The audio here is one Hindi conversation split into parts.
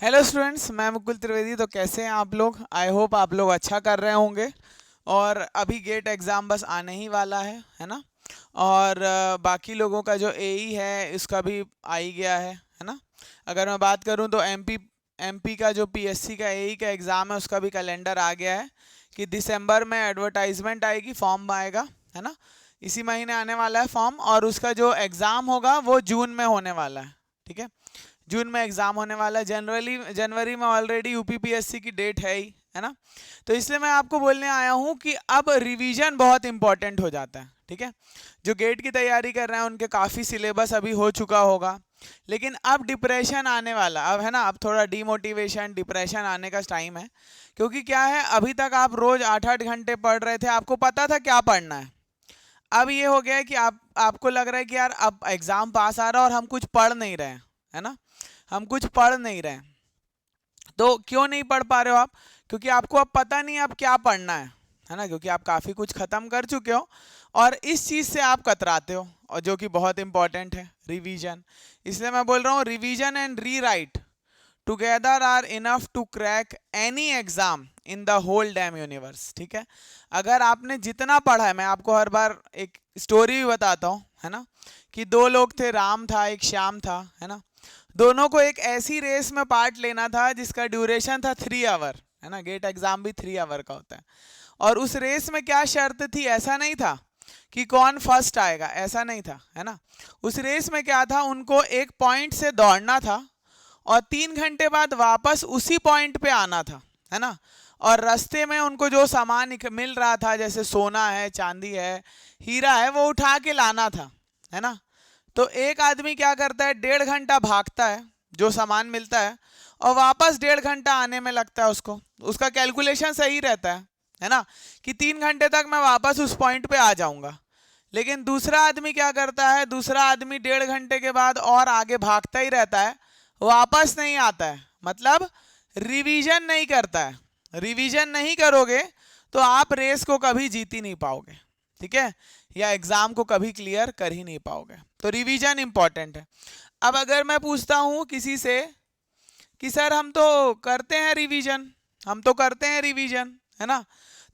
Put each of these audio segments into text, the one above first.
हेलो स्टूडेंट्स, मैं मुकुल त्रिवेदी। तो कैसे हैं आप लोग? आई होप आप लोग अच्छा कर रहे होंगे। और अभी गेट एग्ज़ाम बस आने ही वाला है ना। और बाकी लोगों का जो एई है उसका भी आ ही गया है ना। अगर मैं बात करूं तो एमपी का जो पीएससी का एई का एग्ज़ाम है उसका भी कैलेंडर आ गया है कि दिसंबर में एडवर्टाइजमेंट आएगी, फॉर्म आएगा, है ना। इसी महीने आने वाला है फॉर्म, और उसका जो एग्ज़ाम होगा वो जून में होने वाला है। ठीक है, जून में एग्जाम होने वाला है। जनवरी में ऑलरेडी यूपीपीएससी की डेट है ना। तो इसलिए मैं आपको बोलने आया हूँ कि अब रिवीजन बहुत इंपॉर्टेंट हो जाता है। ठीक है, जो गेट की तैयारी कर रहे हैं उनके काफ़ी सिलेबस अभी हो चुका होगा, लेकिन अब डिप्रेशन आने वाला, अब है ना, अब थोड़ा डीमोटिवेशन डिप्रेशन आने का टाइम है। क्योंकि क्या है, अभी तक आप रोज 8-8 घंटे पढ़ रहे थे, आपको पता था क्या पढ़ना है। अब ये हो गया है कि आपको लग रहा है कि यार अब एग्जाम पास आ रहा है और हम कुछ पढ़ नहीं रहे हैं, है ना। हम कुछ पढ़ नहीं रहे हैं। तो क्यों नहीं पढ़ पा रहे हो आप? क्योंकि आपको अब पता नहीं अब क्या पढ़ना है ना। क्योंकि आप काफ़ी कुछ ख़त्म कर चुके हो और इस चीज़ से आप कतराते हो, और जो कि बहुत इंपॉर्टेंट है, रिवीजन। इसलिए मैं बोल रहा हूँ, revision and rewrite together are enough to crack any exam in the whole damn universe. ठीक है, अगर आपने जितना पढ़ा है, मैं आपको हर बार एक स्टोरी भी बताता हूँ, है ना, कि दो लोग थे, राम था एक श्याम था, है ना। दोनों को एक ऐसी रेस में पार्ट लेना था जिसका ड्यूरेशन था 3 आवर, है ना। गेट एग्जाम भी 3 आवर का होता है। और उस रेस में क्या शर्त थी, ऐसा नहीं था कि कौन फर्स्ट आएगा, ऐसा नहीं था, है ना। उस रेस में क्या था, उनको एक पॉइंट से दौड़ना था और 3 घंटे बाद वापस उसी पॉइंट पे आना था, है ना। और रास्ते में उनको जो सामान मिल रहा था, जैसे सोना है, चांदी है, हीरा है, वो उठा के लाना था, है ना। तो एक आदमी क्या करता है, 1.5 घंटा भागता है, जो सामान मिलता है, और वापस 1.5 घंटा आने में लगता है उसको। उसका कैलकुलेशन सही रहता है ना, कि 3 घंटे तक मैं वापस उस पॉइंट पे आ जाऊंगा। लेकिन दूसरा आदमी क्या करता है, दूसरा आदमी 1.5 घंटे के बाद और आगे भागता ही रहता है, वापस नहीं आता है, मतलब रिवीजन नहीं करता है। रिवीजन नहीं करोगे तो आप रेस को कभी जीत ही नहीं पाओगे, ठीक है, या एग्जाम को कभी क्लियर कर ही नहीं पाओगे। तो रिवीजन इंपॉर्टेंट है। अब अगर मैं पूछता हूं किसी से कि सर हम तो करते हैं रिवीजन, हम तो करते हैं रिवीजन, है ना,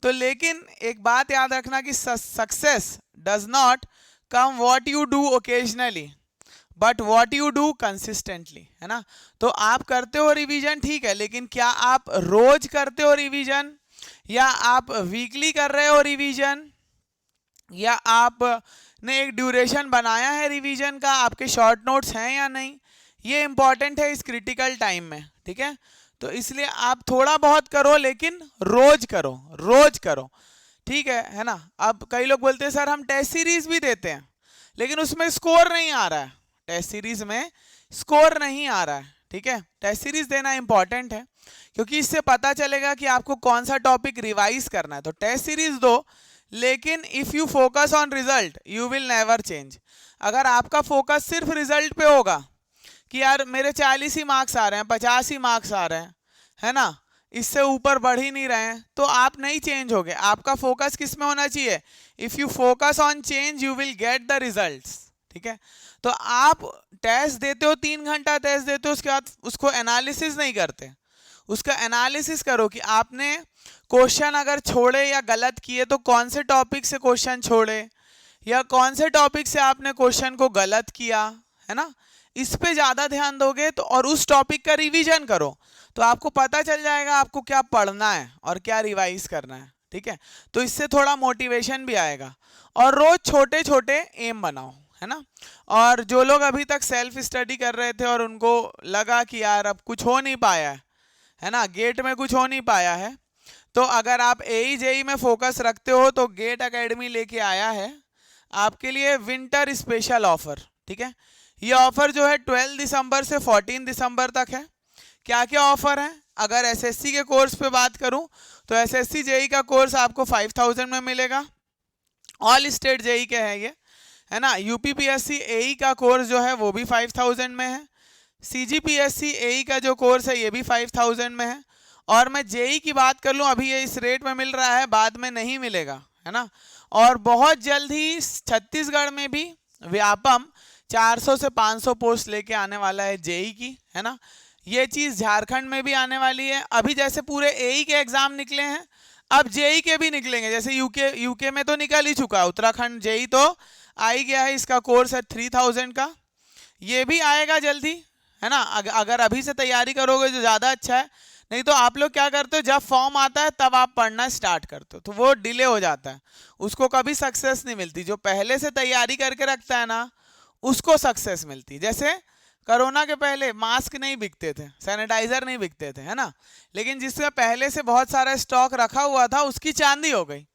तो लेकिन एक बात याद रखना कि success does not come what you do occasionally but what you do consistently, है ना। तो आप करते हो रिवीजन, ठीक है, लेकिन क्या आप रोज करते हो रिवीजन, या आप वीकली कर रहे हो रिवीजन, या आपने एक ड्यूरेशन बनाया है रिवीजन का, आपके शॉर्ट नोट्स हैं या नहीं, ये इंपॉर्टेंट है इस क्रिटिकल टाइम में। ठीक है, तो इसलिए आप थोड़ा बहुत करो, लेकिन रोज करो, रोज करो, ठीक है ना। अब कई लोग बोलते हैं सर हम टेस्ट सीरीज भी देते हैं, लेकिन उसमें स्कोर नहीं आ रहा है, टेस्ट सीरीज में स्कोर नहीं आ रहा है। ठीक है, टेस्ट सीरीज देना इंपॉर्टेंट है, क्योंकि इससे पता चलेगा कि आपको कौन सा टॉपिक रिवाइज करना है। तो टेस्ट सीरीज दो, लेकिन if you focus on result you will never change. अगर आपका फोकस सिर्फ रिजल्ट पे होगा कि यार मेरे 40 ही मार्क्स आ रहे हैं, 50 ही मार्क्स आ रहे हैं, है ना, इससे ऊपर बढ़ ही नहीं रहे हैं, तो आप नहीं चेंज होगे। आपका फोकस किस में होना चाहिए? If you focus on change you will get the results. ठीक है, तो आप टेस्ट देते हो, 3 घंटा टेस्ट देते हो, उसके बाद उसको एनालिसिस नहीं करते। उसका एनालिसिस करो कि आपने क्वेश्चन अगर छोड़े या गलत किए तो कौन से टॉपिक से क्वेश्चन छोड़े, या कौन से टॉपिक से आपने क्वेश्चन को गलत किया, है ना। इस पे ज़्यादा ध्यान दोगे तो, और उस टॉपिक का रिवीजन करो, तो आपको पता चल जाएगा आपको क्या पढ़ना है और क्या रिवाइज करना है। ठीक है, तो इससे थोड़ा मोटिवेशन भी आएगा। और रोज छोटे छोटे एम बनाओ, है ना। और जो लोग अभी तक सेल्फ स्टडी कर रहे थे और उनको लगा कि यार अब कुछ हो नहीं पाया है ना, गेट में कुछ हो नहीं पाया है, तो अगर आप एई जेई में फोकस रखते हो तो गेट एकेडमी लेके आया है आपके लिए विंटर स्पेशल ऑफर। ठीक है, ये ऑफर जो है 12 दिसंबर से 14 दिसंबर तक है। क्या क्या ऑफर है? अगर एसएससी के कोर्स पे बात करूं तो एसएससी जेई का कोर्स आपको 5000 में मिलेगा, ऑल स्टेट जेई के है ये, है ना। यूपीपीएससी एई का कोर्स जो है वो भी 5000 में है। सीजीपीएससी एई का जो कोर्स है ये भी 5000 में है। और मैं जेई की बात कर लूँ, अभी ये इस रेट में मिल रहा है, बाद में नहीं मिलेगा, है ना। और बहुत जल्द ही छत्तीसगढ़ में भी व्यापम 400 से 500 पोस्ट लेके आने वाला है जेई की, है ना। ये चीज झारखंड में भी आने वाली है। अभी जैसे पूरे एई के एग्जाम निकले हैं, अब जेई के भी निकलेंगे। जैसे यूके में तो निकल ही चुका, उत्तराखंड जेई तो आ ही गया है, इसका कोर्स है 3000 का, ये भी आएगा जल्दी, है ना। अगर अभी से तैयारी करोगे तो ज़्यादा अच्छा है। नहीं तो आप लोग क्या करते हो, जब फॉर्म आता है तब आप पढ़ना स्टार्ट करते हो, तो वो डिले हो जाता है, उसको कभी सक्सेस नहीं मिलती। जो पहले से तैयारी करके रखता है ना, उसको सक्सेस मिलती। जैसे कोरोना के पहले मास्क नहीं बिकते थे, सैनिटाइजर नहीं बिकते थे, है ना, लेकिन जिसका पहले से बहुत सारा स्टॉक रखा हुआ था उसकी चांदी हो गई,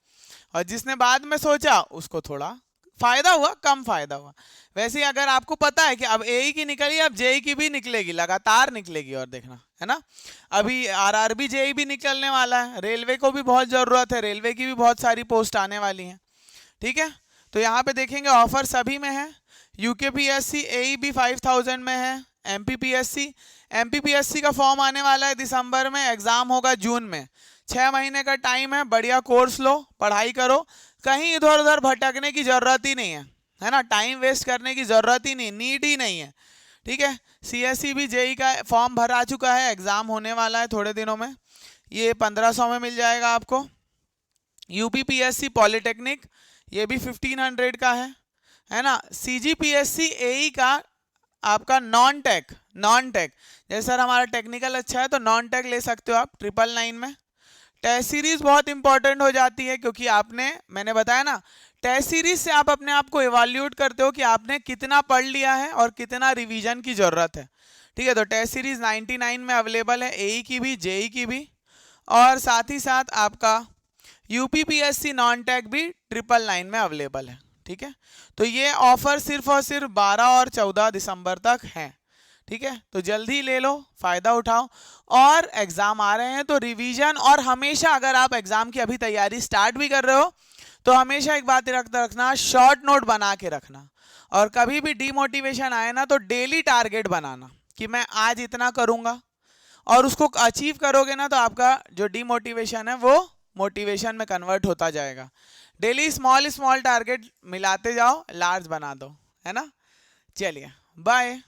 और जिसने बाद में सोचा उसको थोड़ा फायदा हुआ, कम फायदा हुआ। वैसे ही अगर आपको पता है कि अब एई की निकली, अब जेई की भी निकलेगी, लगातार निकलेगी, और देखना, है ना। अभी आरआरबी जेई भी निकलने वाला है, रेलवे को भी बहुत ज़रूरत है, रेलवे की भी बहुत सारी पोस्ट आने वाली हैं, ठीक है। तो यहाँ पे देखेंगे ऑफर सभी में है। यूकेपीएससी एई भी 5000 में है। एमपीपीएससी का फॉर्म आने वाला है दिसंबर में, एग्जाम होगा जून में। 6 महीने का टाइम है, बढ़िया कोर्स लो, पढ़ाई करो, कहीं इधर उधर भटकने की जरूरत ही नहीं है ना, टाइम वेस्ट करने की जरूरत ही नहीं, नीड ही नहीं है, ठीक है। सीएससी भी जेई का फॉर्म भर आ चुका है, एग्जाम होने वाला है थोड़े दिनों में, ये 1500 में मिल जाएगा आपको। यूपीपीएससी पॉलिटेक्निक, ये भी 1500 का है ना। सीजीपीएससी एई का आपका नॉन टेक, जैसे सर हमारा टेक्निकल अच्छा है तो नॉन टेक ले सकते हो आप 999 में। टेस्ट सीरीज बहुत इंपॉर्टेंट हो जाती है, क्योंकि मैंने बताया ना, टेस्ट सीरीज से आप अपने आप को इवैल्यूएट करते हो कि आपने कितना पढ़ लिया है और कितना रिवीजन की जरूरत है, ठीक है। तो टेस्ट सीरीज 99 में अवेलेबल है, एई की भी जेई की भी, और साथ ही साथ आपका यूपीपीएससी नॉन टेक भी 999 में अवेलेबल है, ठीक है। तो ये ऑफर सिर्फ और सिर्फ 12 और 14 दिसंबर तक है, ठीक है। तो जल्दी ले लो, फायदा उठाओ, और एग्जाम आ रहे हैं तो रिवीजन, और हमेशा अगर आप एग्जाम की अभी तैयारी स्टार्ट भी कर रहे हो तो हमेशा एक बात रखना, शॉर्ट नोट बना के रखना, और कभी भी डीमोटिवेशन आए ना तो डेली टारगेट बनाना कि मैं आज इतना करूंगा, और उसको अचीव करोगे ना तो आपका जो डीमोटिवेशन है वो मोटिवेशन में कन्वर्ट होता जाएगा। डेली स्मॉल स्मॉल टारगेट मिलाते जाओ, लार्ज बना दो, है ना। चलिए बाय।